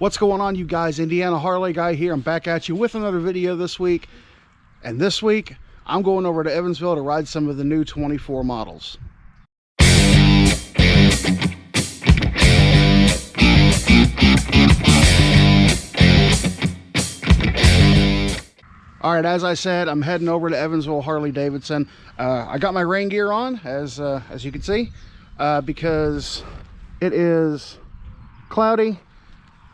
What's going on, you guys? Indiana Harley guy here. I'm back at you with another video this week. And this week, I'm going over to Evansville to ride some of the new 24 models. All right, as I said, I'm heading over to Evansville Harley Davidson. I got my rain gear on, as you can see, because it is cloudy.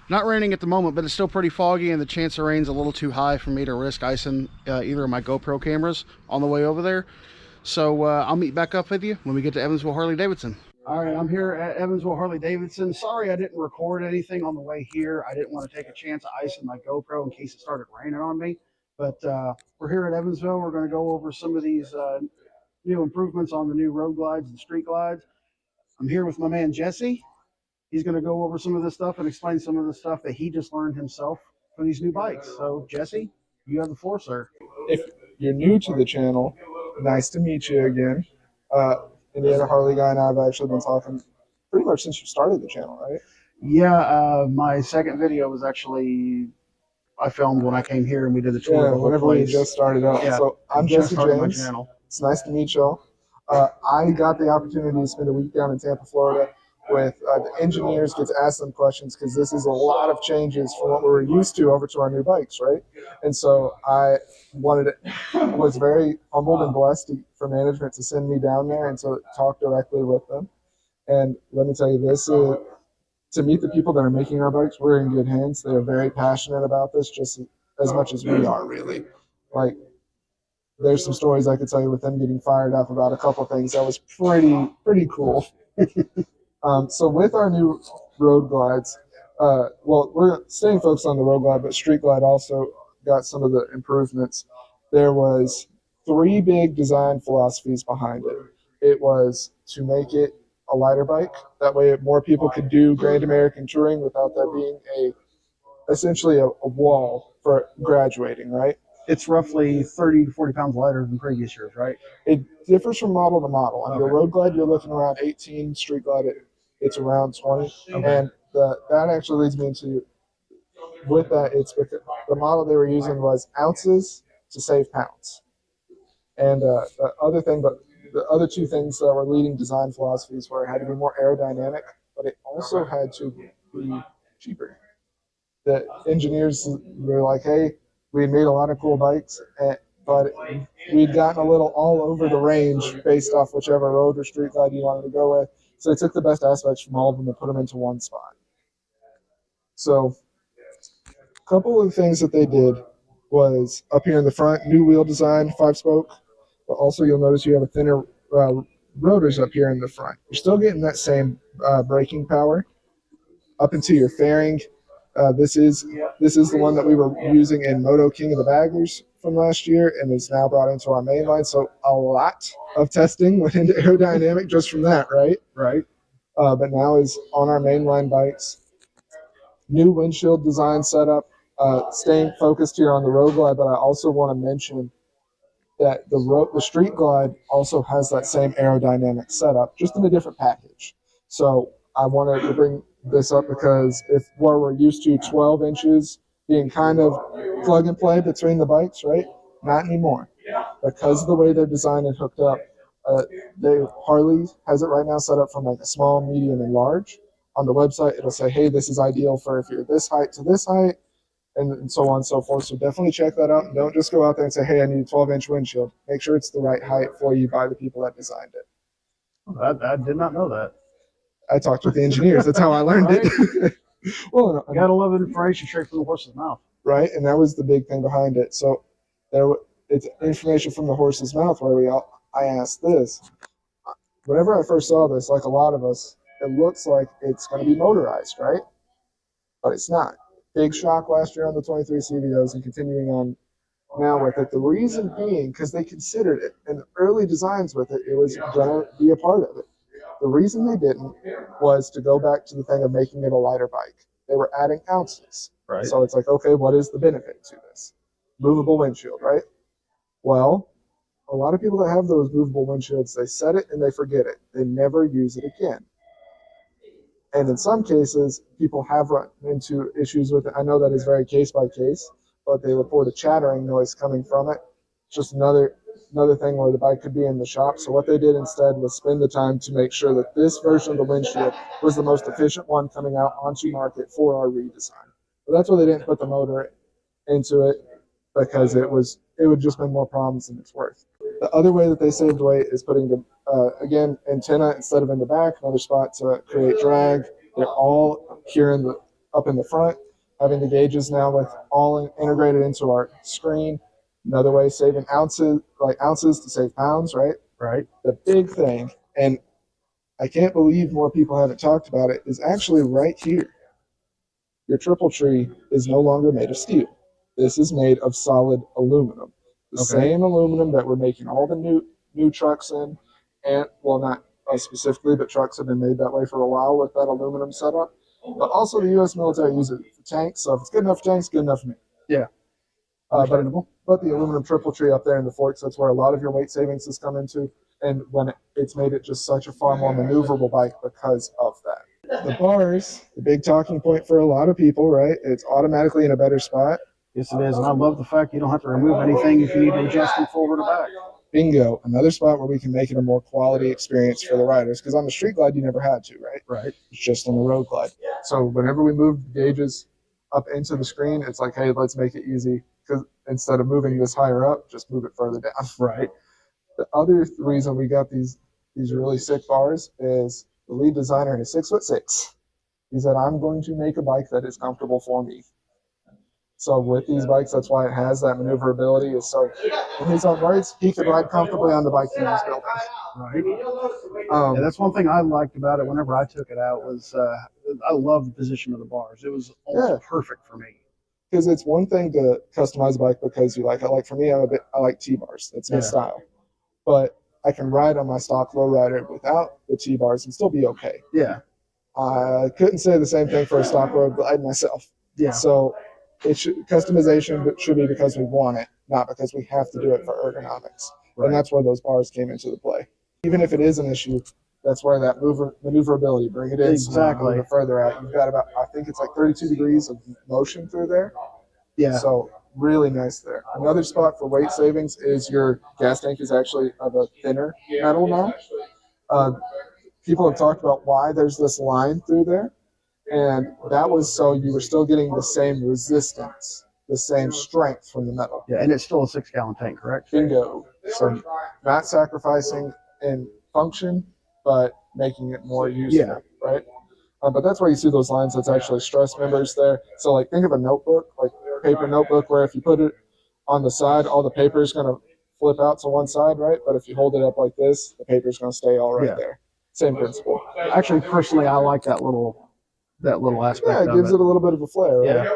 Not raining at the moment, but it's still pretty foggy, and the chance of rain's a little too high for me to risk icing either of my GoPro cameras on the way over there. So I'll meet back up with you when we get to Evansville Harley Davidson. All right, I'm here at Evansville Harley Davidson. Sorry I didn't record anything on the way here. I didn't want to take a chance of icing my GoPro in case it started raining on me. But we're here at Evansville. We're going to go over some of these new improvements on the new road glides and street glides. I'm here with my man Jesse. He's going to go over some of this stuff and explain some of the stuff that he just learned himself for these new bikes. So, Jesse, you have the floor, sir. If you're new to the channel, nice to meet you again. Indiana Harley guy and I have actually been talking pretty much since you started the channel, right? Yeah, my second video was actually I filmed when I came here and we did the tour. Yeah, whenever we just started out. Yeah, so I'm Jessie James. My channel. It's nice to meet y'all. I got the opportunity to spend a week down in Tampa, Florida, with the engineers, get to ask them questions, because this is a lot of changes from what we were used to over to our new bikes, right? And so I was very humbled and blessed for management to send me down there and to talk directly with them. And let me tell you this, to meet the people that are making our bikes, we're in good hands. They're very passionate about this, just as much as we are, really. Like, there's some stories I could tell you with them getting fired up about a couple things that was pretty cool. So with our new road glides, well, we're staying focused on the road glide, but street glide also got some of the improvements. There was 3 big design philosophies behind it. It was to make it a lighter bike. That way more people could do Grand American touring without there being essentially a wall for graduating, right? It's roughly 30 to 40 pounds lighter than previous years, right? It differs from model to model. On your road glide, you're looking around 18. Street glide, it's around 20. Okay. And that actually leads me into, with that, it's because the model they were using was ounces to save pounds. And the other 2 things that were leading design philosophies were it had to be more aerodynamic, but it also had to be cheaper. The engineers were like, hey, we made a lot of cool bikes, but we'd gotten a little all over the range based off whichever road or street glide you wanted to go with. So they took the best aspects from all of them and put them into one spot. So a couple of things that they did was up here in the front, new wheel design, 5-spoke, but also you'll notice you have a thinner rotors up here in the front. You're still getting that same braking power up into your fairing. This is the one that we were using in Moto King of the Baggers from last year, and is now brought into our main line. So a lot of testing went into aerodynamic just from that, right? Right. But now is on our mainline bikes. New windshield design setup. Staying focused here on the road glide, but I also want to mention that the street glide also has that same aerodynamic setup, just in a different package. So I wanted to bring this up because where we're used to 12 inches being kind of plug and play between the bikes, right? Not anymore. Because of the way they're designed and hooked up, Harley has it right now set up from like a small, medium, and large. On the website, it'll say, hey, this is ideal for if you're this height to this height, and so on and so forth. So definitely check that out. And don't just go out there and say, hey, I need a 12-inch windshield. Make sure it's the right height for you by the people that designed it. I did not know that. I talked with the engineers. That's how I learned it. Well, you gotta love information straight from the horse's mouth. Right, and that was the big thing behind it. So it's information from the horse's mouth where I asked this. Whenever I first saw this, like a lot of us, it looks like it's going to be motorized, right? But it's not. Big shock last year on the 23 CVOs and continuing on now with it. The reason being, because they considered it, and early designs with it, it was going to be a part of it. The reason they didn't was to go back to the thing of making it a lighter bike. They were adding ounces. Right. So it's like, okay, what is the benefit to this? Movable windshield, right? Well, a lot of people that have those movable windshields, they set it and they forget it. They never use it again. And in some cases, people have run into issues with it. I know that is very case by case, but they report a chattering noise coming from it. Just another thing where the bike could be in the shop. So what they did instead was spend the time to make sure that this version of the windshield was the most efficient one coming out onto market for our redesign. But that's why they didn't put the motor into it, because it would just bring more problems than it's worth. The other way that they saved weight is putting the again, antenna instead of in the back, another spot to create drag. They're all here up in the front, having the gauges now with all integrated into our screen. Another way, saving ounces to save pounds, right? Right. The big thing, and I can't believe more people haven't talked about it, is actually right here. Your triple tree is no longer made of steel. This is made of solid aluminum. The same aluminum that we're making all the new trucks in, and well, not us specifically, but trucks have been made that way for a while with that aluminum setup. But also the U.S. military uses it for tanks, so if it's good enough for tanks, good enough for me. Yeah. But the aluminum triple tree up there in the forks, that's where a lot of your weight savings has come into, and when it's made it just such a far more maneuverable bike because of that. The bars, the big talking point for a lot of people, right? It's automatically in a better spot. Yes, it is, and I love the fact you don't have to remove anything if you need to adjust them forward or back. Bingo. Another spot where we can make it a more quality experience for the riders, because on the street glide you never had to, right? Right. It's just on the road glide. So whenever we move the gauges up into the screen, it's like, hey, let's make it easy, because instead of moving this higher up, just move it further down. Right. The other reason we got these really sick bars is the lead designer is 6'6". He said, I'm going to make a bike that is comfortable for me. So with these bikes, that's why it has that maneuverability. Is so, in his own words, he could ride comfortably on the bike he was building. Right. Yeah, that's one thing I liked about it. Whenever I took it out, was I love the position of the bars. It was almost perfect for me. Because it's one thing to customize a bike because you like it. Like for me, I like T-bars. That's my style. But I can ride on my stock lowrider without the T-bars and still be okay. Yeah. I couldn't say the same thing for a stock road glide myself. Yeah. So customization should be because we want it, not because we have to do it for ergonomics. Right. And that's where those bars came into the play. Even if it is an issue, that's where that maneuverability, bring it in. Exactly. So further out, you've got about, I think it's like 32 degrees of motion through there. Yeah. So really nice there. Another spot for weight savings is your gas tank is actually of a thinner metal now. People have talked about why there's this line through there. And that was so you were still getting the same resistance, the same strength from the metal. Yeah, and it's still a 6-gallon tank, correct? Bingo. So not sacrificing in function, but making it more useful, right? But that's why you see those lines. That's actually stress members there. So like think of a notebook, like a paper notebook, where if you put it on the side, all the paper is going to flip out to one side, right? But if you hold it up like this, the paper is going to stay all right there. Same principle. Actually, personally, I like that little aspect. Yeah, it gives it a little bit of a flair, right?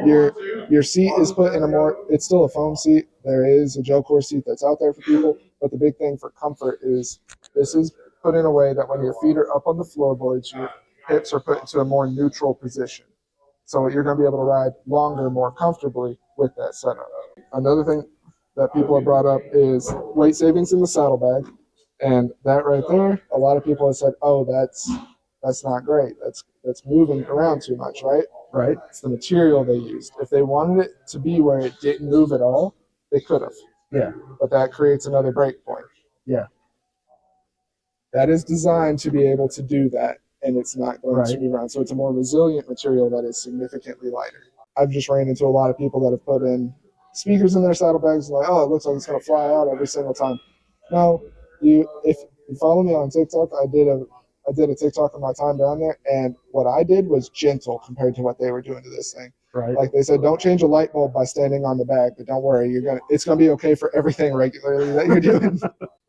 Yeah. Your seat is put in it's still a foam seat. There is a gel core seat that's out there for people, but the big thing for comfort is this is put in a way that when your feet are up on the floorboards, your hips are put into a more neutral position. So you're going to be able to ride longer, more comfortably with that setup. Another thing that people have brought up is weight savings in the saddlebag. And that right there, a lot of people have said, oh, that's not great. That's moving around too much, right? Right. It's the material they used. If they wanted it to be where it didn't move at all, they could have. Yeah. But that creates another break point. Yeah. That is designed to be able to do that, and it's not going to move around. So it's a more resilient material that is significantly lighter. I've just ran into a lot of people that have put in speakers in their saddlebags, like, oh, it looks like it's going to fly out every single time. No, if you follow me on TikTok, I did a TikTok of my time down there, and what I did was gentle compared to what they were doing to this thing. Right. Like they said, don't change a light bulb by standing on the bag, but don't worry, it's gonna be okay for everything regularly that you're doing.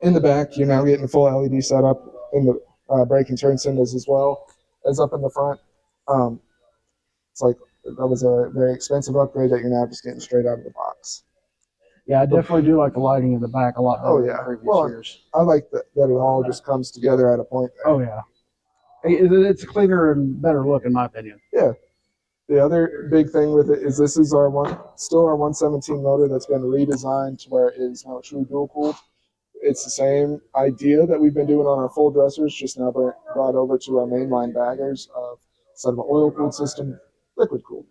In the back, you're now getting a full LED setup in the brake and turn symbols as well as up in the front. It's like that was a very expensive upgrade that you're now just getting straight out of the box. Yeah, I definitely do like the lighting in the back a lot better than previous years. I like that it all just comes together at a point there. Oh, yeah. It's cleaner and better look, in my opinion. Yeah. The other big thing with it is this is still our 117 motor that's been redesigned to where it is now true dual cooled. It's the same idea that we've been doing on our full dressers, just now brought over to our mainline baggers of instead of an oil-cooled system, liquid-cooled.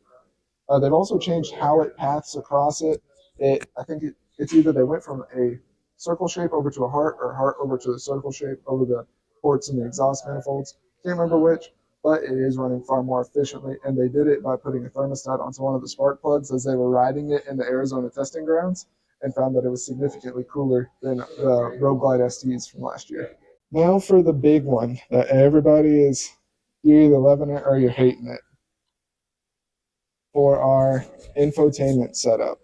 They've also changed how it paths across it. I think it's either they went from a circle shape over to a heart or heart over to a circle shape over the ports and the exhaust manifolds. Can't remember which, but it is running far more efficiently. And they did it by putting a thermostat onto one of the spark plugs as they were riding it in the Arizona testing grounds and found that it was significantly cooler than the Road Glide STs from last year. Now for the big one that everybody is, you're either loving it or you're hating it. For our infotainment setup.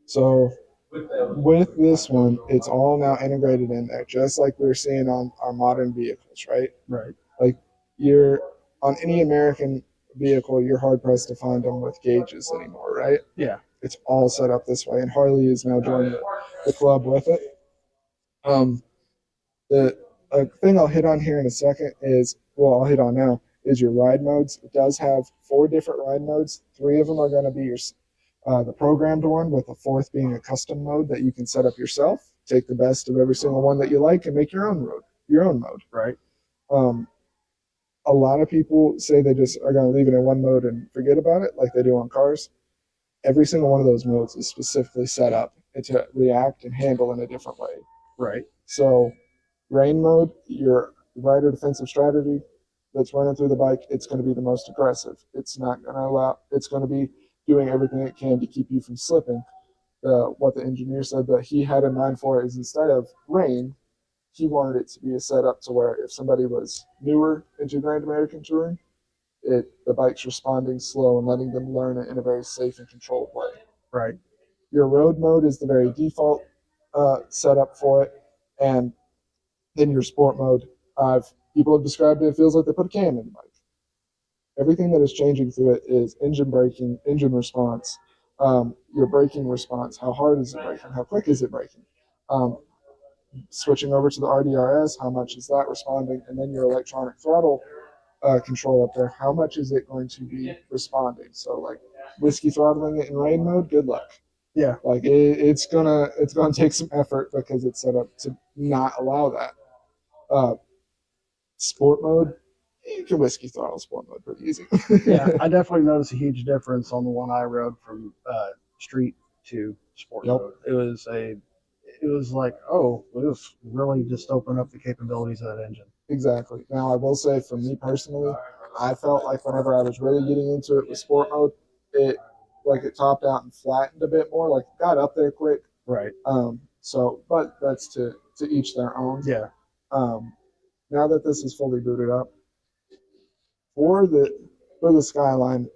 So with this one, it's all now integrated in there, just like we're seeing on our modern vehicles, right? Right. Like you're on any American vehicle, you're hard pressed to find them with gauges anymore, right? Yeah. It's all set up this way, and Harley is now joining the club with it. The thing I'll hit on here in a second is, well, I'll hit on now, is your ride modes. It does have 4 different ride modes. 3 of them are going to be your the programmed one, with the 4th being a custom mode that you can set up yourself. Take the best of every single one that you like and make your own mode. Right. A lot of people say they just are going to leave it in one mode and forget about it, like they do on cars. Every single one of those modes is specifically set up to react and handle in a different way. Right. So, rain mode, your rider defensive strategy that's running through the bike, it's going to be the most aggressive. It's not going to allow, it's going to be doing everything it can to keep you from slipping. What the engineer said that he had in mind for it is, instead of rain, he wanted it to be a setup to where if somebody was newer into Grand American Touring, the bike's responding slow and letting them learn it in a very safe and controlled way. Right. Your road mode is the very default setup for it, and then your sport mode. People have described it feels like they put a cam in the bike. Everything that is changing through it is engine braking, engine response, your braking response. How hard is it braking? How quick is it braking? Switching over to the RDRS, how much is that responding? And then your electronic throttle control up there, how much is it going to be responding? So like whiskey throttling it in rain mode, good luck. Yeah. Like it's gonna take some effort because it's set up to not allow that. Sport mode, you can whiskey throttle sport mode pretty easy. Yeah, I definitely noticed a huge difference on the one I rode from street to sport mode. It was like, oh, this really just opened up the capabilities of that engine. Exactly. Now, I will say, for me personally, I felt like whenever I was really getting into it with sport mode, it topped out and flattened a bit more. Like it got up there quick. Right. But that's to each their own. Yeah. Now that this is fully booted up, for the Skyline,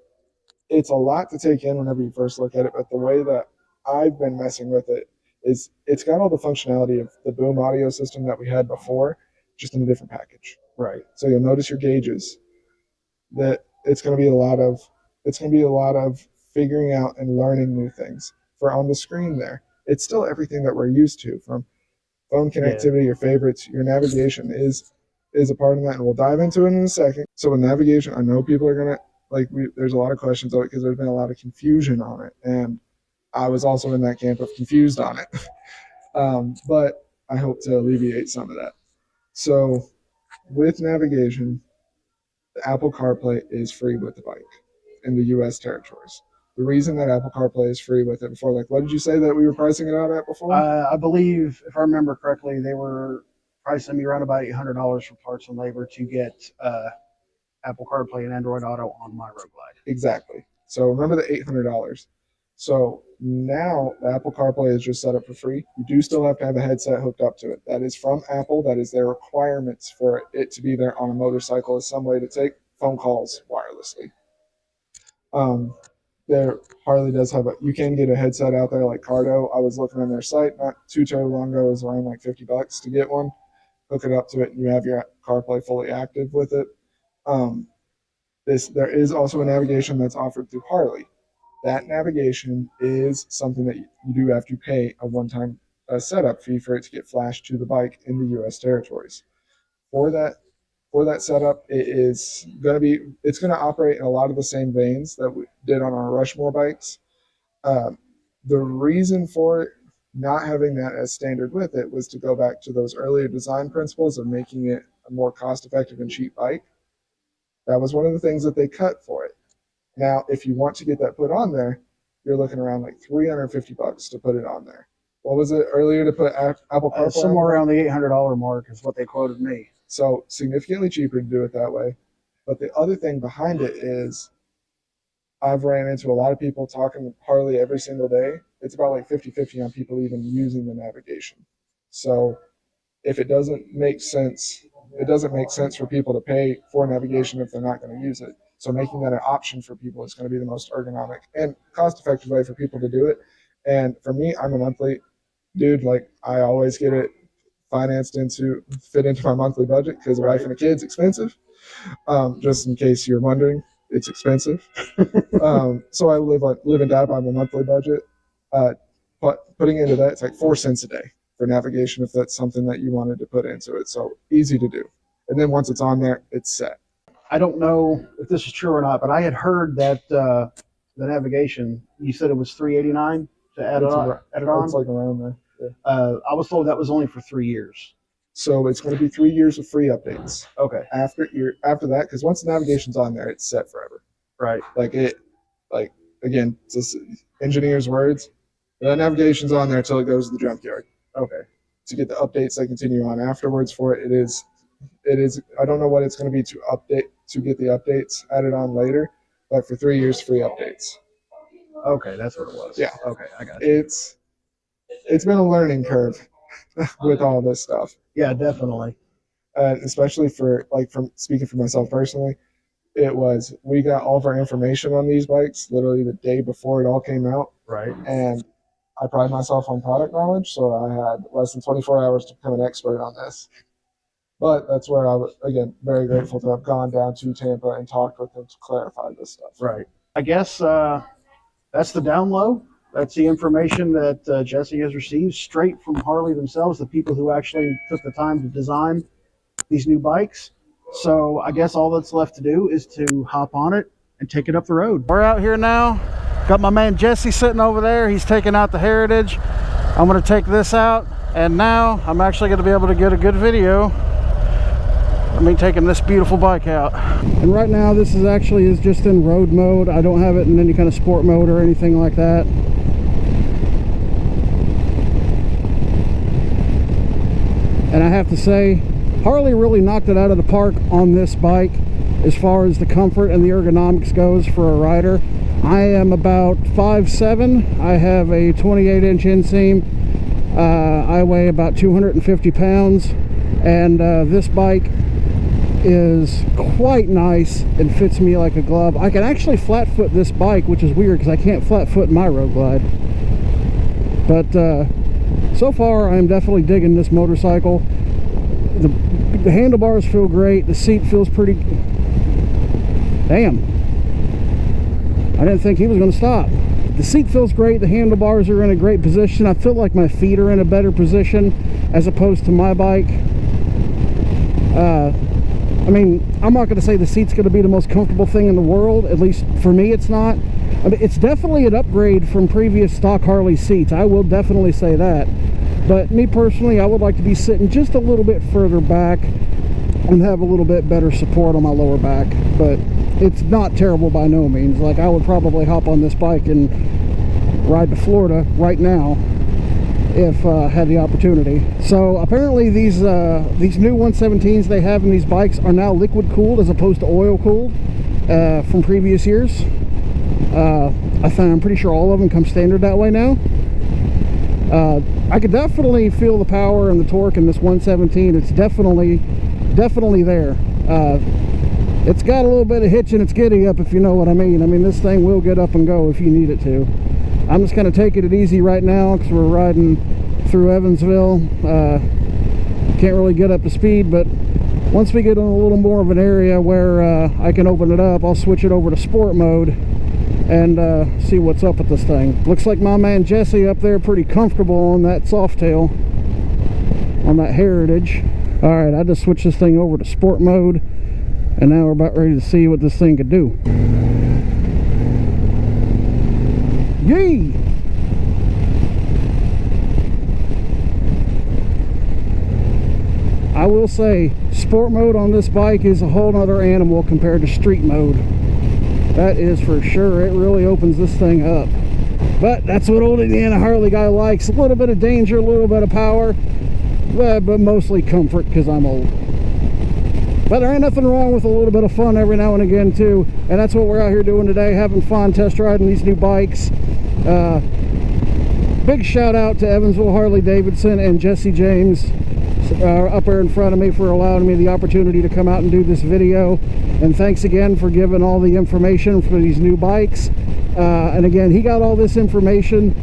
it's a lot to take in whenever you first look at it. But the way that I've been messing with it is, it's got all the functionality of the boom audio system that we had before, just in a different package. Right. So you'll notice your gauges. That it's going to be a lot of figuring out and learning new things. For on the screen there, it's still everything that we're used to, from phone connectivity, your favorites, your navigation is a part of that, and we'll dive into it in a second. So with navigation, I know people are gonna there's a lot of questions on it because there's been a lot of confusion on it, and I was also in that camp of confused on it. But I hope to alleviate some of that. So with navigation, the Apple CarPlay is free with the bike in the U.S. territories. The reason that Apple CarPlay is free with it before, like, what did you say that we were pricing it out at before? I believe, if I remember correctly, they were pricing me around about $800 for parts and labor to get Apple CarPlay and Android Auto on my Road Glide. Exactly. So remember the $800. So now the Apple CarPlay is just set up for free. You do still have to have a headset hooked up to it. That is from Apple. That is their requirements for it to be there on a motorcycle, is some way to take phone calls wirelessly. Harley does have you can get a headset out there like Cardo. I was looking on their site not too terribly long ago. It was around like $50 to get one. Hook it up to it, and you have your CarPlay fully active with it. There is also a navigation that's offered through Harley. That navigation is something that you do have to pay a one-time setup fee for it to get flashed to the bike in the U.S. territories. For that setup, it's going to operate in a lot of the same veins that we did on our Rushmore bikes. The reason for it Not having that as standard with it was to go back to those earlier design principles of making it a more cost-effective and cheap bike. That was one of the things that they cut for it. Now, if you want to get that put on there, you're looking around like $350 to put it on there. What was it earlier to put Apple CarPlay? Somewhere around the $800 mark is what they quoted me. So significantly cheaper to do it that way. But the other thing behind it is I've ran into a lot of people talking Harley every single day. It's about like 50-50 on people even using the navigation. So if it doesn't make sense, it doesn't make sense for people to pay for navigation if they're not going to use it. So making that an option for people is going to be the most ergonomic and cost-effective way for people to do it. And for me, I'm a monthly dude. Like I always get it financed fit into my monthly budget because a wife and a kid's expensive. Just in case you're wondering, it's expensive. So I live and die by my monthly budget. But putting into that, it's like 4 cents a day for navigation if that's something that you wanted to put into it. So easy to do. And then once it's on there, it's set. I don't know if this is true or not, but I had heard that the navigation, you said it was $389 to add it on. It's like around there. Yeah. I was told that was only for 3 years. So it's going to be 3 years of free updates. Okay. After that, because once the navigation's on there, it's set forever. Right. Again, just engineers' words. The navigation's on there until it goes to the junkyard. Okay. To get the updates that continue on afterwards for it, it is. I don't know what it's going to be to get the updates added on later, but for 3 years, free updates. Okay, that's what it was. Yeah. Okay, I got you. It's been a learning curve with all this stuff. Yeah, definitely. Especially from speaking for myself personally, we got all of our information on these bikes literally the day before it all came out. Right. And I pride myself on product knowledge, so I had less than 24 hours to become an expert on this. But that's where I was, again, very grateful to have gone down to Tampa and talked with them to clarify this stuff. Right. I guess that's the down low. That's the information that Jessie has received straight from Harley themselves, the people who actually took the time to design these new bikes. So I guess all that's left to do is to hop on it and take it up the road. We're out here now. Got my man Jesse sitting over there. He's taking out the Heritage. I'm going to take this out, and now I'm actually going to be able to get a good video of me taking this beautiful bike out. And right now this is just in road mode. I don't have it in any kind of sport mode or anything like that. And I have to say, Harley really knocked it out of the park on this bike as far as the comfort and the ergonomics goes for a rider. I am about 5'7". I have a 28-inch inseam. I weigh about 250 pounds. And this bike is quite nice and fits me like a glove. I can actually flat foot this bike, which is weird because I can't flat foot my Road Glide. But so far I'm definitely digging this motorcycle. The handlebars feel great. The seat feels pretty... Damn, I didn't think he was going to stop. The seat feels great. The handlebars are in a great position. I feel like my feet are in a better position as opposed to my bike. I mean, I'm not going to say the seat's going to be the most comfortable thing in the world. At least for me, it's not. I mean, it's definitely an upgrade from previous stock Harley seats. I will definitely say that. But me personally, I would like to be sitting just a little bit further back and have a little bit better support on my lower back. But it's not terrible by no means. Like, I would probably hop on this bike and ride to Florida right now if I had the opportunity. So apparently these new 117s they have in these bikes are now liquid cooled as opposed to oil cooled from previous years. I'm pretty sure all of them come standard that way now. I could definitely feel the power and the torque in this 117. It's definitely there. It's got a little bit of hitch in its giddy up, if you know what I mean. I mean, this thing will get up and go if you need it to. I'm just kind of taking it easy right now because we're riding through Evansville. Can't really get up to speed, but once we get in a little more of an area where I can open it up, I'll switch it over to sport mode and see what's up with this thing. Looks like my man Jesse up there pretty comfortable on that Softail, on that Heritage. Alright, I just switched this thing over to sport mode, and now we're about ready to see what this thing could do. Yee! will say, sport mode on this bike is a whole nother animal compared to street mode. That is for sure. It really opens this thing up. But that's what old Indiana Harley guy likes. A little bit of danger, a little bit of power, but mostly comfort because I'm old. But there ain't nothing wrong with a little bit of fun every now and again too. And that's what we're out here doing today, having fun test riding these new bikes. Big shout out to Evansville Harley Davidson and Jessie James up there in front of me for allowing me the opportunity to come out and do this video. And thanks again for giving all the information for these new bikes. And again, he got all this information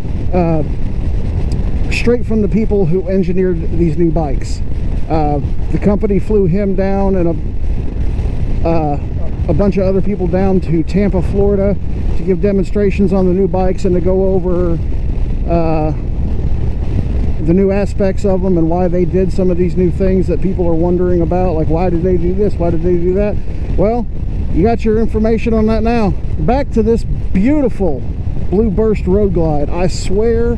straight from the people who engineered these new bikes. The company flew him down and a bunch of other people down to Tampa, Florida to give demonstrations on the new bikes and to go over the new aspects of them and why they did some of these new things that people are wondering about, like why did they do this, why did they do that. Well, you got your information on that now. Back to this beautiful Blue Burst Road Glide. I swear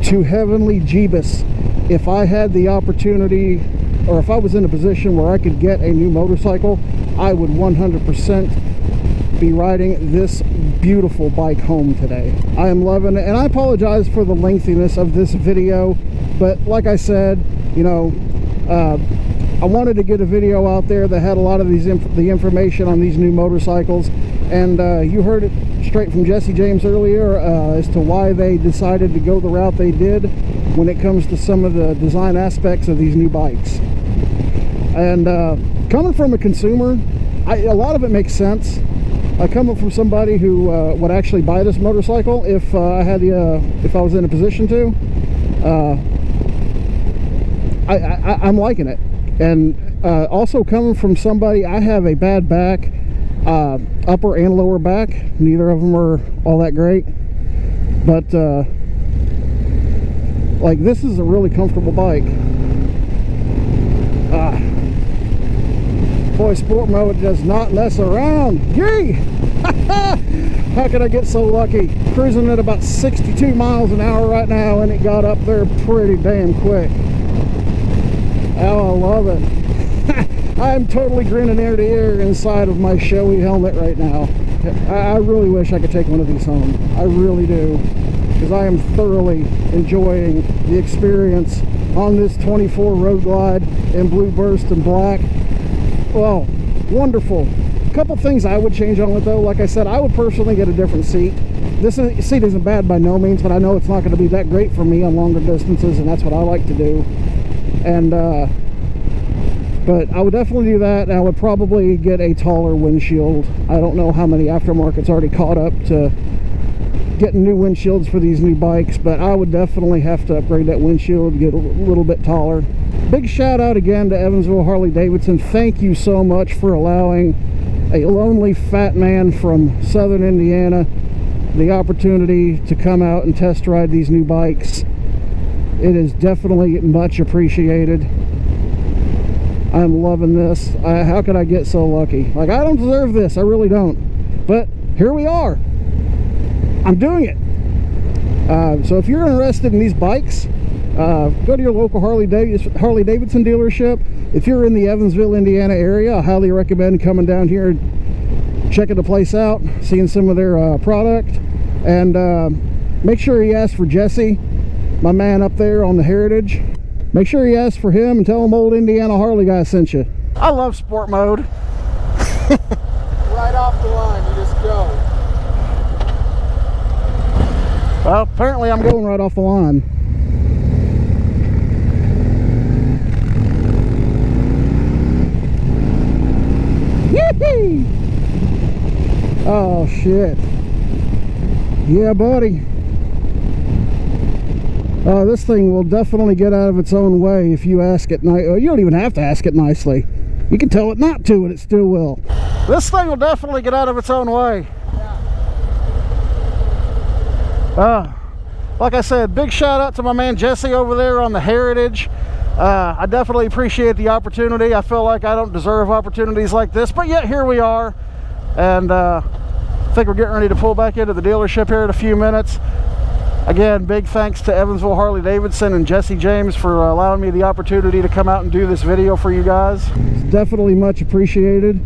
to heavenly Jeebus, if I had the opportunity, or if I was in a position where I could get a new motorcycle, I would 100% be riding this beautiful bike home today. I am loving it, and I apologize for the lengthiness of this video, but like I said, you know, I wanted to get a video out there that had a lot of the information on these new motorcycles, and you heard it straight from Jessie James earlier as to why they decided to go the route they did when it comes to some of the design aspects of these new bikes. And coming from a consumer, a lot of it makes sense. Coming from somebody who would actually buy this motorcycle if if I was in a position to, I'm liking it. And also coming from somebody, I have a bad back, upper and lower back. Neither of them are all that great, but like, this is a really comfortable bike. Boy, sport mode does not mess around. Yay! How could I get so lucky? Cruising at about 62 miles an hour right now, and it got up there pretty damn quick. Oh, I love it. I'm totally grinning ear to ear inside of my showy helmet right now. I really wish I could take one of these home. I really do, because I am thoroughly enjoying the experience on this 24 Road Glide in Blue Burst and black. Well, wonderful. A couple things I would change on it though. Like I said, I would personally get a different seat. This seat isn't bad by no means, but I know it's not going to be that great for me on longer distances, and that's what I like to do. And but I would definitely do that, and I would probably get a taller windshield. I don't know how many aftermarket's already caught up to getting new windshields for these new bikes, but I would definitely have to upgrade that windshield, get a little bit taller. Big shout out again to Evansville Harley Davidson. Thank you so much for allowing a lonely fat man from southern Indiana the opportunity to come out and test ride these new bikes. It is definitely much appreciated. I'm loving this. How could I get so lucky? Like, I don't deserve this, I really don't, but here we are. I'm doing it. So if you're interested in these bikes, go to your local Harley Davidson dealership. If you're in the Evansville, Indiana area, I highly recommend coming down here, checking the place out, seeing some of their product, and make sure you ask for Jesse, my man up there on the Heritage. Make sure you ask for him and tell him old Indiana Harley guy sent you. I love sport mode. Right off the line, you just go. Well, apparently I'm going right off the line. Yee-hee! Oh shit. Yeah, buddy. This thing will definitely get out of its own way if you ask it nice. You don't even have to ask it nicely. You can tell it not to, and it still will. This thing will definitely get out of its own way. Like I said, big shout out to my man Jesse over there on the Heritage. I definitely appreciate the opportunity. I feel like I don't deserve opportunities like this, but yet here we are. And I think we're getting ready to pull back into the dealership here in a few minutes. Again, big thanks to Evansville Harley Davidson and Jessie James for allowing me the opportunity to come out and do this video for you guys. It's definitely much appreciated.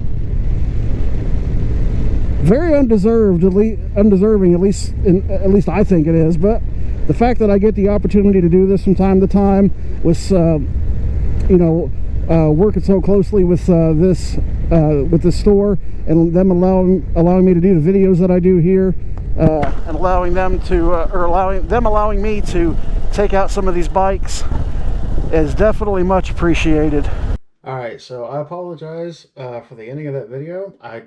Very undeserving, at least I think it is. But the fact that I get the opportunity to do this from time to time with, you know, working so closely with this store, and them allowing me to do the videos that I do here, and allowing me to take out some of these bikes is definitely much appreciated. All right, so I apologize for the ending of that video. I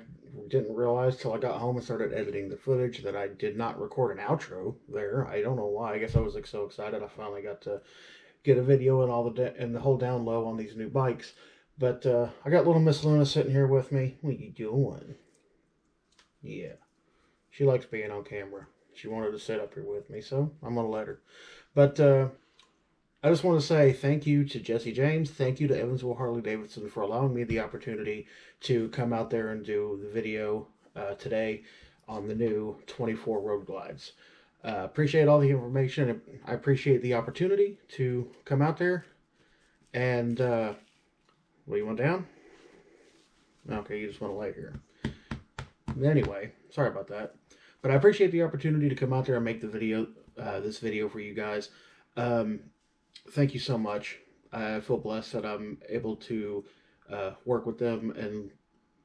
didn't realize till I got home and started editing the footage that I did not record an outro there. I don't know why. I guess I was like so excited I finally got to get a video and the whole down low on these new bikes. But I got little Miss Luna sitting here with me. What you doing? Yeah, she likes being on camera. She wanted to sit up here with me, so I'm gonna let her. But I just want to say thank you to Jessie James. Thank you to Evansville Harley Davidson for allowing me the opportunity to come out there and do the video today on the new 24 Road Glides. Appreciate all the information. I appreciate the opportunity to come out there. And what, you want down? Okay, you just want to lay here. Anyway, sorry about that. But I appreciate the opportunity to come out there and make the video, this video for you guys. Thank you so much. I feel blessed that I'm able to work with them and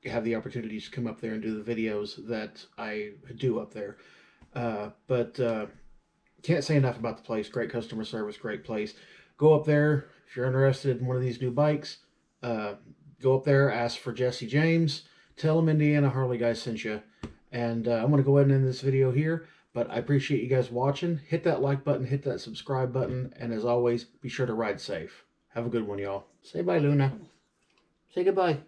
have the opportunities to come up there and do the videos that I do up there. But can't say enough about the place. Great customer service, great place. Go up there if you're interested in one of these new bikes. Go up there, ask for Jessie James. Tell them Indiana Harley guys sent you. And I'm going to go ahead and end this video here. But I appreciate you guys watching. Hit that like button, hit that subscribe button, and as always, be sure to ride safe. Have a good one, y'all. Say bye, Luna. Say goodbye.